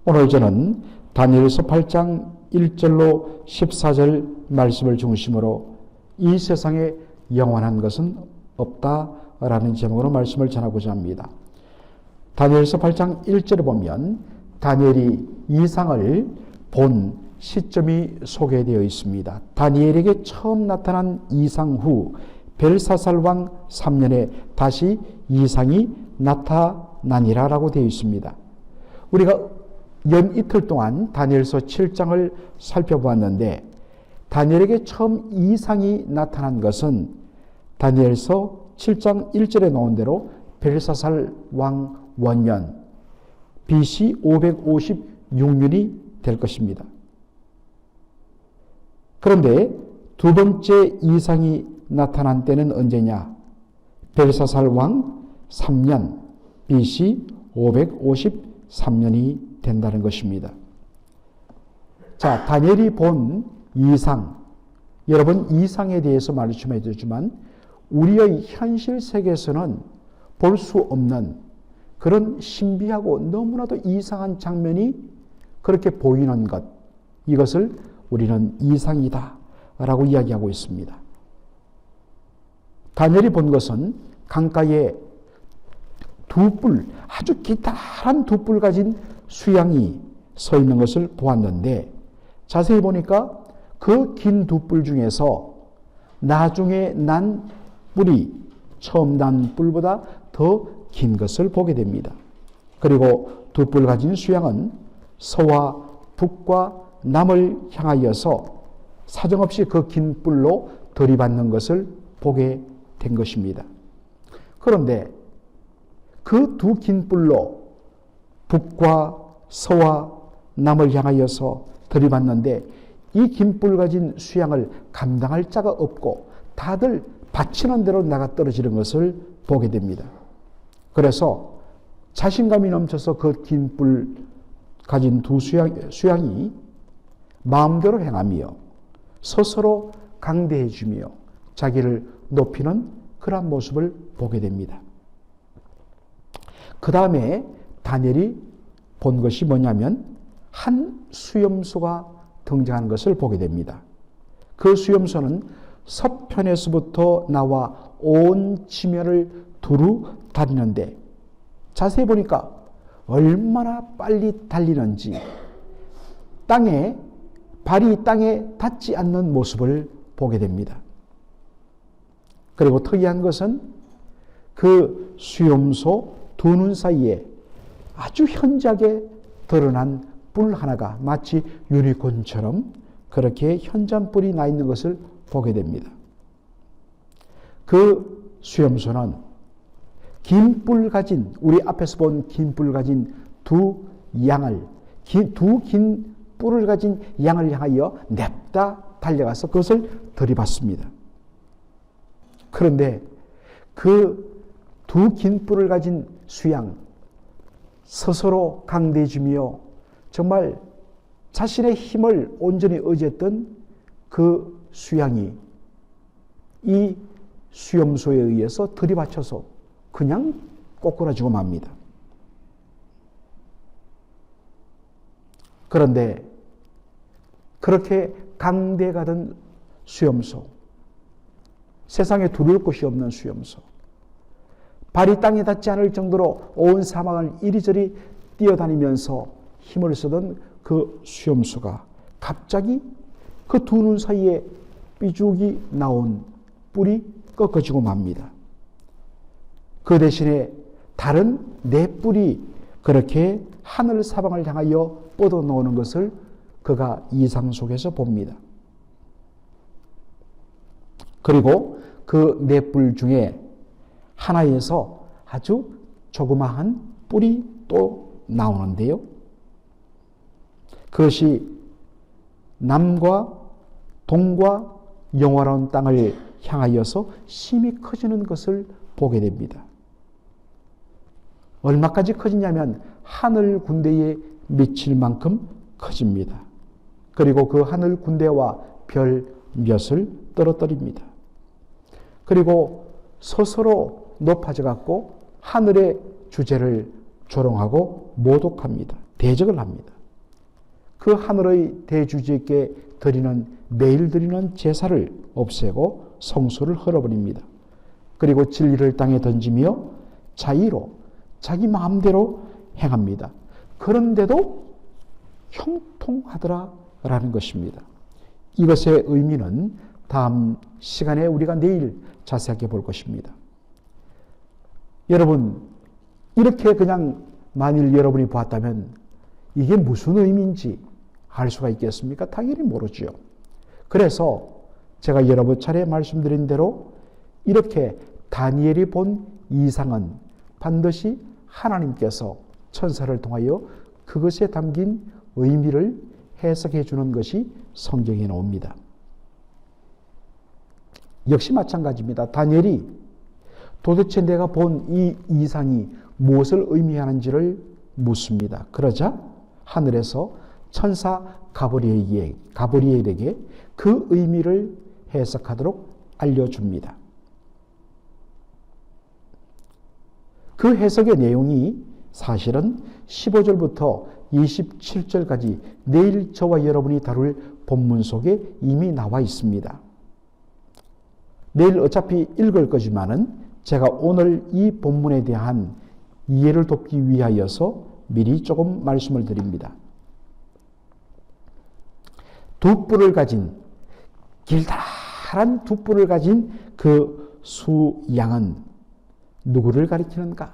오늘 저는 다니엘서 8장 1절로 14절 말씀을 중심으로 이 세상에 영원한 것은 없다라는 제목으로 말씀을 전하고자 합니다. 다니엘서 8장 1절에 보면 다니엘이 이상을 본 시점이 소개되어 있습니다. 다니엘에게 처음 나타난 이상 후 벨사살 왕 3년에 다시 이상이 나타나니라 라고 되어 있습니다. 우리가 연 이틀 동안 다니엘서 7장을 살펴보았는데 다니엘에게 처음 이상이 나타난 것은 다니엘서 7장 1절에 나온 대로 벨사살 왕 원년 BC 556년이 될 것입니다. 그런데 두 번째 이상이 나타난 때는 언제냐? 벨사살 왕 3년 BC 553년이 된다는 것입니다. 자, 다니엘이 본 이상, 여러분 이상에 대해서 말씀해 주지만 우리의 현실 세계에서는 볼 수 없는 그런 신비하고 너무나도 이상한 장면이 그렇게 보이는 것, 이것을 우리는 이상이다 라고 이야기하고 있습니다. 다니엘이 본 것은 강가에 두 뿔, 아주 기다란 두 뿔 가진 수양이 서 있는 것을 보았는데 자세히 보니까 그 긴 두 뿔 중에서 나중에 난 뿔이 처음 난 뿔보다 더 긴 것을 보게 됩니다. 그리고 두 뿔 가진 수양은 서와 북과 남을 향하여서 사정없이 그 긴 뿔로 들이받는 것을 보게 된 것입니다. 그런데 그 두 긴 뿔로 북과 서와 남을 향하여서 들이받는데 이 긴 뿔 가진 수양을 감당할 자가 없고 다들 받치는 대로 나가 떨어지는 것을 보게 됩니다. 그래서 자신감이 넘쳐서 그 긴 뿔 가진 두 수양이 마음대로 행하며 스스로 강대해지며 자기를 높이는 그러한 모습을 보게 됩니다. 그 다음에 다니엘이 본 것이 뭐냐면 한 수염소가 등장하는 것을 보게 됩니다. 그 수염소는 서편에서부터 나와 온 지면을 두루 다니는데 자세히 보니까 얼마나 빨리 달리는지 발이 땅에 닿지 않는 모습을 보게 됩니다. 그리고 특이한 것은 그 수염소 두 눈 사이에 아주 현저하게 드러난 뿔 하나가 마치 유니콘처럼 그렇게 현저한 뿔이 나 있는 것을 보게 됩니다. 그 수염소는 긴 뿔 가진, 우리 앞에서 본 긴 뿔 가진 두 긴 뿔을 가진 양을 향하여 냅다 달려가서 그것을 들이받습니다. 그런데 그 두 긴 뿔을 가진 수양, 스스로 강대해지며 정말 자신의 힘을 온전히 의지했던 그 수양이 이 수염소에 의해서 들이받쳐서 그냥 꼬꾸라지고 맙니다. 그런데 그렇게 강대가던 수염소, 세상에 두려울 것이 없는 수염소, 발이 땅에 닿지 않을 정도로 온 사막을 이리저리 뛰어다니면서 힘을 쓰던 그 수염소가 갑자기 그 두 눈 사이에 삐죽이 나온 뿔이 꺾어지고 맙니다. 그 대신에 다른 네 뿔이 그렇게 하늘 사방을 향하여 뻗어나오는 것을 그가 이상 속에서 봅니다. 그리고 그 네 뿔 중에 하나에서 아주 조그마한 뿔이 또 나오는데요. 그것이 남과 동과 영원한 땅을 향하여서 심히 커지는 것을 보게 됩니다. 얼마까지 커지냐면 하늘 군대에 미칠 만큼 커집니다. 그리고 그 하늘 군대와 별 몇을 떨어뜨립니다. 그리고 스스로 높아져 갖고 하늘의 주제를 조롱하고 모독합니다. 대적을 합니다. 그 하늘의 대주제께 매일 드리는 제사를 없애고 성소를 헐어버립니다. 그리고 진리를 땅에 던지며 자의로 자기 마음대로 행합니다. 그런데도 형통하더라라는 것입니다. 이것의 의미는 다음 시간에 우리가 내일 자세하게 볼 것입니다. 여러분, 이렇게 그냥 만일 여러분이 보았다면 이게 무슨 의미인지 알 수가 있겠습니까? 당연히 모르죠. 그래서 제가 여러 차례 말씀드린 대로 이렇게 다니엘이 본 이상은 반드시 하나님께서 천사를 통하여 그것에 담긴 의미를 해석해 주는 것이 성경에 나옵니다. 역시 마찬가지입니다. 다니엘이 도대체 내가 본 이 이상이 무엇을 의미하는지를 묻습니다. 그러자 하늘에서 천사 가브리엘에게 그 의미를 해석하도록 알려줍니다. 그 해석의 내용이 사실은 15절부터 27절까지 내일 저와 여러분이 다룰 본문 속에 이미 나와 있습니다. 내일 어차피 읽을 거지만은 제가 오늘 이 본문에 대한 이해를 돕기 위하여서 미리 조금 말씀을 드립니다. 두 뿔을 가진, 길다란 두 뿔을 가진 그 수양은 누구를 가리키는가?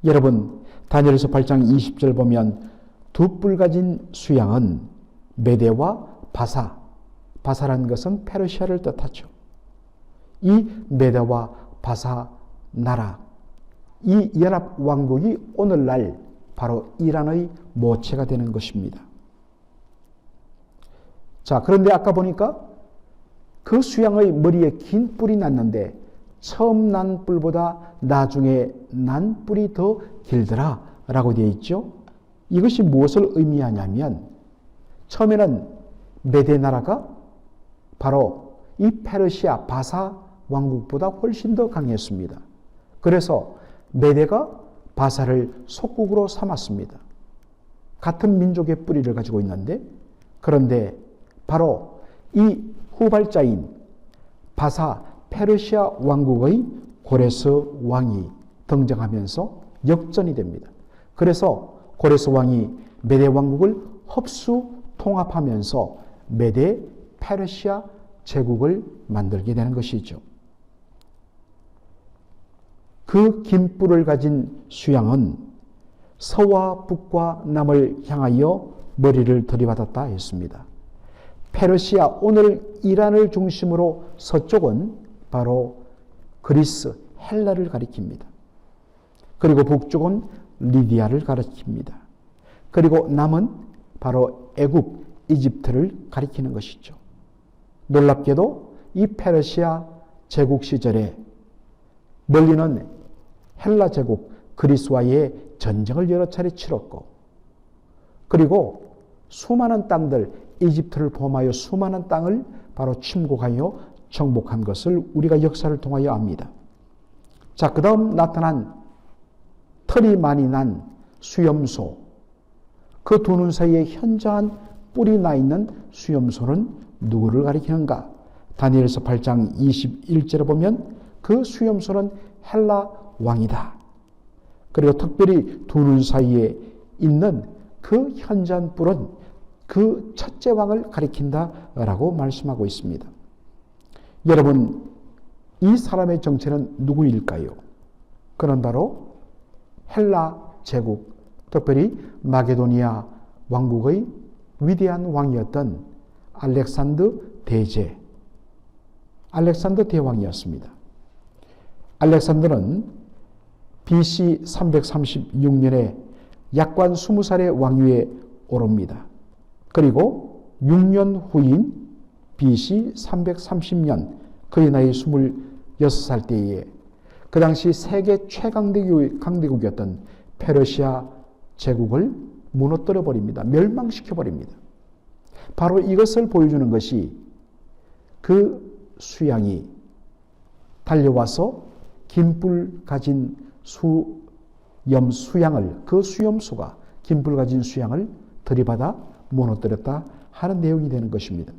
여러분, 다니엘서 8장 20절 보면 두 뿔 가진 수양은 메대와 바사라는 것은 페르시아를 뜻하죠. 이 메대와 바사 나라, 이 연합 왕국이 오늘날 바로 이란의 모체가 되는 것입니다. 자, 그런데 아까 보니까 그 수양의 머리에 긴 뿔이 났는데 처음 난 뿔보다 나중에 난 뿔이 더 길더라 라고 되어 있죠. 이것이 무엇을 의미하냐면 처음에는 메대 나라가 바로 이 페르시아 바사 왕국보다 훨씬 더 강했습니다. 그래서 메대가 바사를 속국으로 삼았습니다. 같은 민족의 뿌리를 가지고 있는데, 그런데 바로 이 후발자인 바사 페르시아 왕국의 고레스 왕이 등장하면서 역전이 됩니다. 그래서 고레스 왕이 메대 왕국을 흡수 통합하면서 메대 페르시아 제국을 만들게 되는 것이죠. 그 긴 뿔을 가진 수양은 서와 북과 남을 향하여 머리를 들이받았다 했습니다. 페르시아, 오늘 이란을 중심으로 서쪽은 바로 그리스, 헬라를 가리킵니다. 그리고 북쪽은 리디아를 가리킵니다. 그리고 남은 바로 애굽, 이집트를 가리키는 것이죠. 놀랍게도 이 페르시아 제국 시절에 멀리는 헬라 제국, 그리스와의 전쟁을 여러 차례 치렀고, 그리고 수많은 땅들, 이집트를 포함하여 수많은 땅을 바로 침공하여 정복한 것을 우리가 역사를 통하여 압니다. 자, 그 다음 나타난 털이 많이 난 수염소, 그 두 눈 사이에 현저한 뿔이 나 있는 수염소는 누구를 가리키는가? 다니엘서 8장 21절에 보면 그 수염소는 헬라 왕이다. 그리고 특별히 두 눈 사이에 있는 그 현저한 뿔은 그 첫째 왕을 가리킨다라고 말씀하고 있습니다. 여러분, 이 사람의 정체는 누구일까요? 그는 바로 헬라 제국, 특별히 마게도니아 왕국의 위대한 왕이었던 알렉산더 대왕이었습니다. 알렉산더는 BC 336년에 약관 20살의 왕위에 오릅니다. 그리고 6년 후인 BC 330년 그의 나이 26살 때에 그 당시 세계 최강대국이었던 페르시아 제국을 무너뜨려 버립니다. 멸망시켜 버립니다. 바로 이것을 보여주는 것이 그 수양이 달려와서 긴 뿔 가진 수양을, 그 수염수가 김불 가진 수양을 들이받아 무너뜨렸다 하는 내용이 되는 것입니다.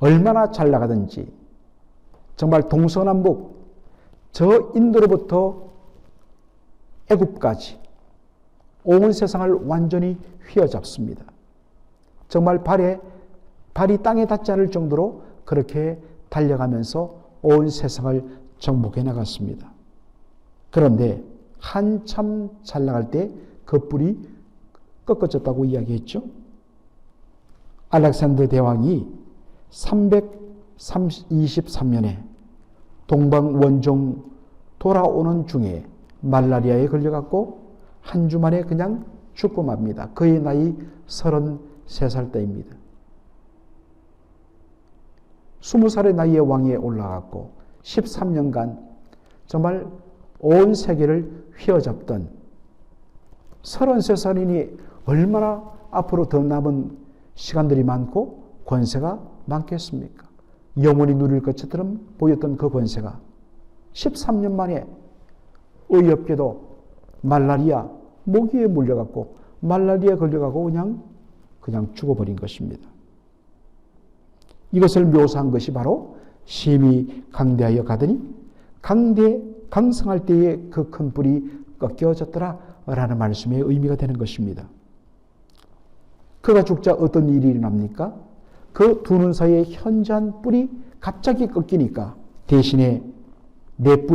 얼마나 잘 나가든지 정말 동서남북 저 인도로부터 애굽까지 온 세상을 완전히 휘어잡습니다. 정말 발이 땅에 닿지 않을 정도로 그렇게 달려가면서 온 세상을 정복해 나갔습니다. 그런데 한참 잘 나갈 때 그 뿔이 꺾어졌다고 이야기했죠. 알렉산더 대왕이 323년에 동방 원종 돌아오는 중에 말라리아에 걸려갖고 한 주 만에 그냥 죽고 맙니다. 그의 나이 33살 때입니다. 20살의 나이에 왕위에 올라갔고 13년간 정말 온 세계를 휘어잡던 33살이니 얼마나 앞으로 더 남은 시간들이 많고 권세가 많겠습니까? 영원히 누릴 것처럼 보였던 그 권세가 13년 만에 어이없게도 말라리아, 모기에 물려갖고 말라리아에 걸려가고 그냥 죽어버린 것입니다. 이것을 묘사한 것이 바로 심히 강대하여 가더니 강성할 때에 그 큰 뿔이 꺾여졌더라 라는 말씀의 의미가 되는 것입니다. 그가 죽자 어떤 일이 일어납니까? 그 두 눈 사이에 현저한 뿔이 갑자기 꺾이니까 대신에 네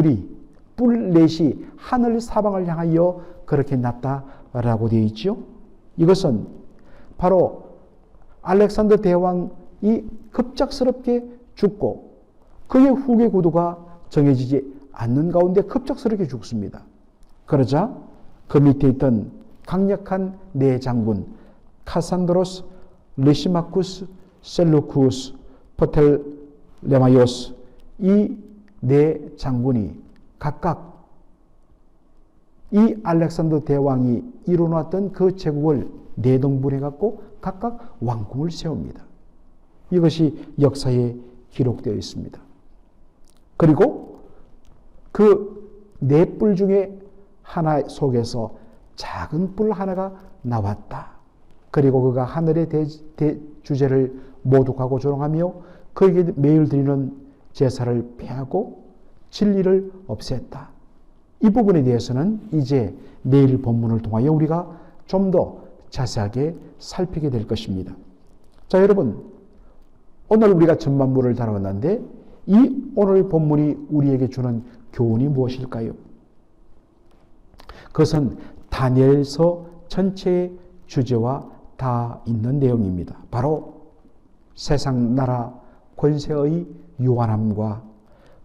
뿔넷이 하늘 사방을 향하여 그렇게 났다라고 되어 있죠. 이것은 바로 알렉산더 대왕이 급작스럽게 죽고 그의 후계 구도가 정해지지 않는 가운데 급작스럽게 죽습니다. 그러자 그 밑에 있던 강력한 네 장군 카산드로스, 리시마쿠스, 셀루쿠스, 포텔레마이오스 이 네 장군이 각각 이 알렉산더 대왕이 이뤄놨던 그 제국을 내동분해갖고 각각 왕궁을 세웁니다. 이것이 역사에 기록되어 있습니다. 그리고 그 네 뿔 중에 하나 속에서 작은 뿔 하나가 나왔다. 그리고 그가 하늘의 대주제를 모독하고 조롱하며 그에게 매일 드리는 제사를 폐하고 진리를 없앴다. 이 부분에 대해서는 이제 내일 본문을 통하여 우리가 좀 더 자세하게 살피게 될 것입니다. 자, 여러분, 오늘 우리가 전반부를 다뤄왔는데 이 오늘 본문이 우리에게 주는 교훈이 무엇일까요? 그것은 다니엘서 전체의 주제와 다 있는 내용입니다. 바로 세상 나라 권세의 유한함과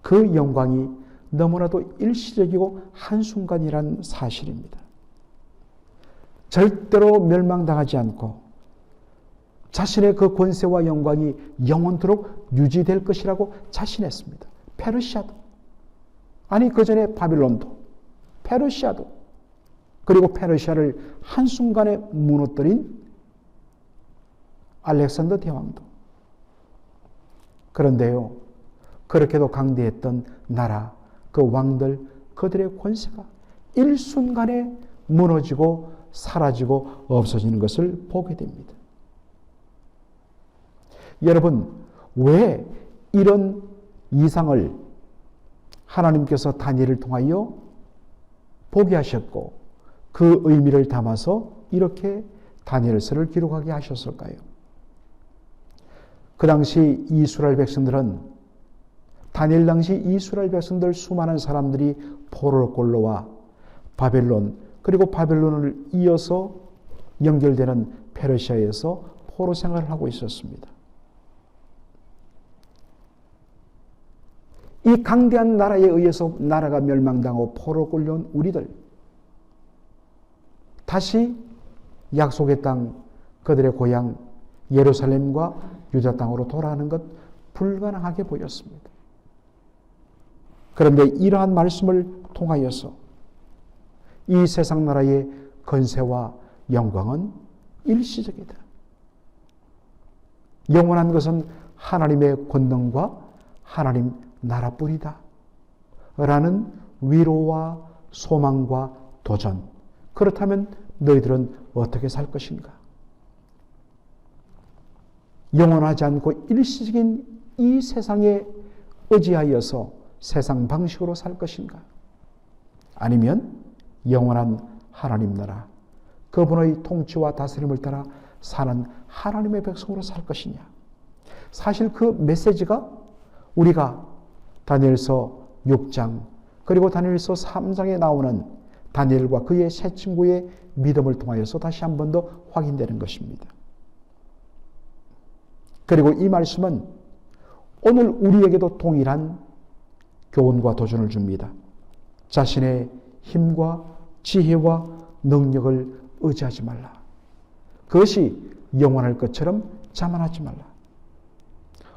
그 영광이 너무나도 일시적이고 한순간이란 사실입니다. 절대로 멸망당하지 않고 자신의 그 권세와 영광이 영원토록 유지될 것이라고 자신했습니다. 페르시아도, 아니 그 전에 바빌론도, 페르시아도, 그리고 페르시아를 한순간에 무너뜨린 알렉산더 대왕도. 그런데요, 그렇게도 강대했던 나라, 그 왕들, 그들의 권세가 일순간에 무너지고 사라지고 없어지는 것을 보게 됩니다. 여러분, 왜 이런 이상을 하나님께서 다니엘을 통하여 보게 하셨고 그 의미를 담아서 이렇게 다니엘서를 기록하게 하셨을까요? 그 당시 이스라엘 백성들은, 다니엘 당시 이스라엘 백성들 수많은 사람들이 포로로 꼴로와 바벨론, 그리고 바벨론을 이어서 연결되는 페르시아에서 포로 생활을 하고 있었습니다. 이 강대한 나라에 의해서 나라가 멸망당하고 포로 꼴려온 우리들, 다시 약속의 땅, 그들의 고향 예루살렘과 유다 땅으로 돌아가는 것 불가능하게 보였습니다. 그런데 이러한 말씀을 통하여서 이 세상 나라의 건세와 영광은 일시적이다. 영원한 것은 하나님의 권능과 하나님 나라뿐이다. 라는 위로와 소망과 도전. 그렇다면 너희들은 어떻게 살 것인가? 영원하지 않고 일시적인 이 세상에 의지하여서 세상 방식으로 살 것인가? 아니면 영원한 하나님 나라, 그분의 통치와 다스림을 따라 사는 하나님의 백성으로 살 것이냐? 사실 그 메시지가 우리가 다니엘서 6장 그리고 다니엘서 3장에 나오는 다니엘과 그의 세 친구의 믿음을 통하여서 다시 한 번 더 확인되는 것입니다. 그리고 이 말씀은 오늘 우리에게도 동일한 교훈과 도전을 줍니다. 자신의 힘과 지혜와 능력을 의지하지 말라. 그것이 영원할 것처럼 자만하지 말라.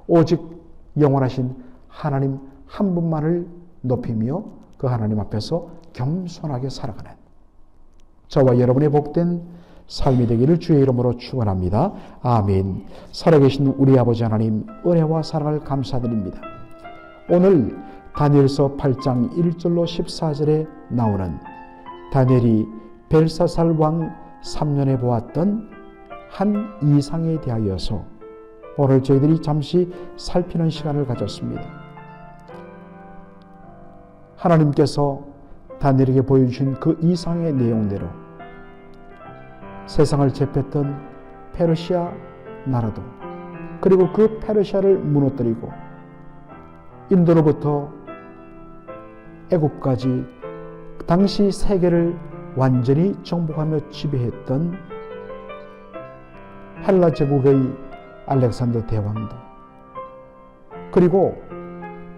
오직 영원하신 하나님 한 분만을 높이며 그 하나님 앞에서 겸손하게 살아가는 저와 여러분의 복된 삶이 되기를 주의 이름으로 축원합니다. 아멘. 살아계신 우리 아버지 하나님, 은혜와 사랑을 감사드립니다. 오늘 다니엘서 8장 1절로 14절에 나오는 다니엘이 벨사살 왕 3년에 보았던 한 이상에 대하여서 오늘 저희들이 잠시 살피는 시간을 가졌습니다. 하나님께서 다니엘에게 보여주신 그 이상의 내용대로 세상을 제패했던 페르시아 나라도, 그리고 그 페르시아를 무너뜨리고 인도로부터 애굽까지 당시 세계를 완전히 정복하며 지배했던 헬라 제국의 알렉산더 대왕도, 그리고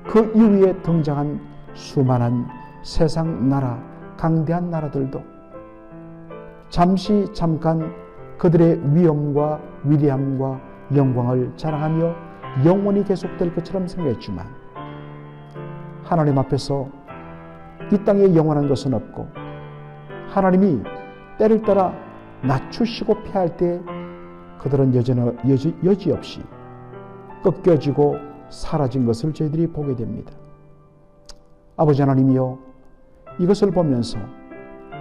그 이후에 등장한 수많은 세상 나라, 강대한 나라들도 잠깐 그들의 위엄과 위대함과 영광을 자랑하며 영원히 계속될 것처럼 생겼지만 하나님 앞에서 이 땅에 영원한 것은 없고 하나님이 때를 따라 낮추시고 패할 때 그들은 여지없이 꺾여지고 사라진 것을 저희들이 보게 됩니다. 아버지 하나님이여, 이것을 보면서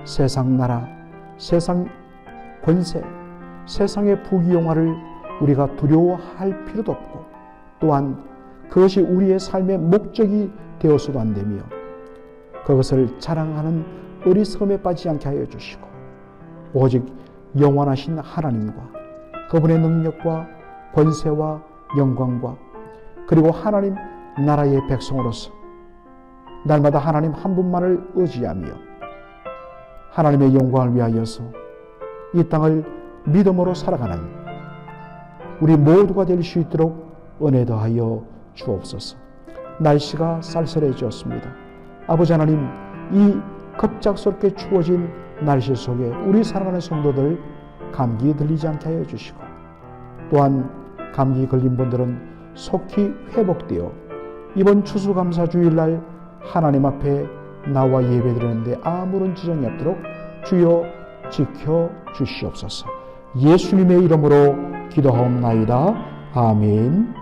세상 나라, 세상 권세, 세상의 부귀영화를 우리가 두려워할 필요도 없고, 또한 그것이 우리의 삶의 목적이 되어서도 안 되며 그것을 자랑하는 어리석음에 빠지지 않게 하여 주시고, 오직 영원하신 하나님과 그분의 능력과 권세와 영광과 그리고 하나님 나라의 백성으로서 날마다 하나님 한 분만을 의지하며 하나님의 영광을 위하여서 이 땅을 믿음으로 살아가는 우리 모두가 될 수 있도록 은혜 더하여 주옵소서. 날씨가 쌀쌀해졌습니다. 아버지 하나님, 이 급작스럽게 추워진 날씨 속에 우리 사랑하는 성도들 감기 들리지 않게 하여 주시고, 또한 감기 걸린 분들은 속히 회복되어 이번 추수감사주일날 하나님 앞에 나와 예배드리는데 아무런 지장이 없도록 주여 지켜 주시옵소서. 예수님의 이름으로 기도하옵나이다. 아멘.